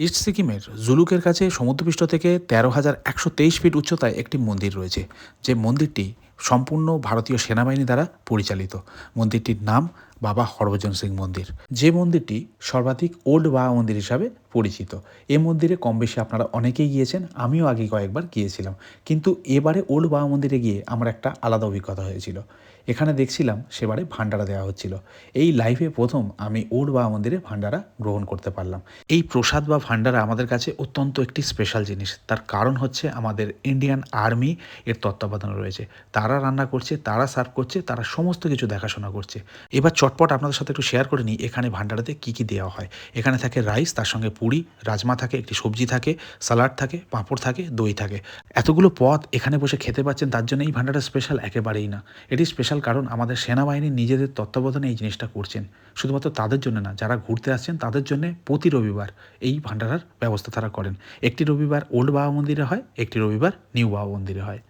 East সিকিমের জুলুকের কাছে সমুদ্রপৃষ্ঠ থেকে ১৩,১২৩ ফিট উচ্চতায় একটি মন্দির রয়েছে, যে মন্দিরটি সম্পূর্ণ ভারতীয় সেনাবাহিনী দ্বারা পরিচালিত। মন্দিরটির নাম বাবা হরভজন সিং মন্দির, যে মন্দিরটি সর্বাধিক ওল্ড বাবা মন্দির হিসাবে পরিচিত। এ মন্দিরে কম বেশি আপনারা অনেকেই গিয়েছেন, আমিও আগে কয়েকবার গিয়েছিলাম, কিন্তু এবারে ওল্ড বাবা মন্দিরে গিয়ে আমার একটা আলাদা অভিজ্ঞতা হয়েছিল। এখানে দেখছিলাম সেবারে ভান্ডারা দেওয়া হচ্ছিল। এই লাইফে প্রথম আমি ওল্ড বাবা মন্দিরে ভান্ডারা গ্রহণ করতে পারলাম। এই প্রসাদ বা ভান্ডারা আমাদের কাছে অত্যন্ত একটি স্পেশাল জিনিস। তার কারণ হচ্ছে আমাদের ইন্ডিয়ান আর্মি এর তত্ত্বাবধানে রয়েছে। তারা রান্না করছে, তারা সার্ভ করছে, তারা সমস্ত কিছু দেখাশোনা করছে। এবার চটপট আপনাদের সাথে একটু শেয়ার করে নিই এখানে ভান্ডারাতে কী কী দেওয়া হয়। এখানে থাকে রাইস, তার সঙ্গে পুরি, রাজমা থাকে, একটি সবজি থাকে, স্যালাড থাকে, পাঁপড় থাকে, দই থাকে। এতগুলো পদ এখানে বসে খেতে পাচ্ছেন, তার জন্য এই ভান্ডারা স্পেশাল একেবারেই না। এটি স্পেশাল কারণ আমাদের সেনাবাহিনী নিজেদের তত্ত্বাবধানে এই জিনিসটা করছেন। শুধুমাত্র তাদের জন্য না, যারা ঘুরতে আসছেন তাদের জন্য প্রতি রবিবার এই ভান্ডারার ব্যবস্থা তারা করেন। একটি রবিবার ওল্ড বাবা মন্দিরে হয়, একটি রবিবার নিউ বাবা মন্দিরে হয়।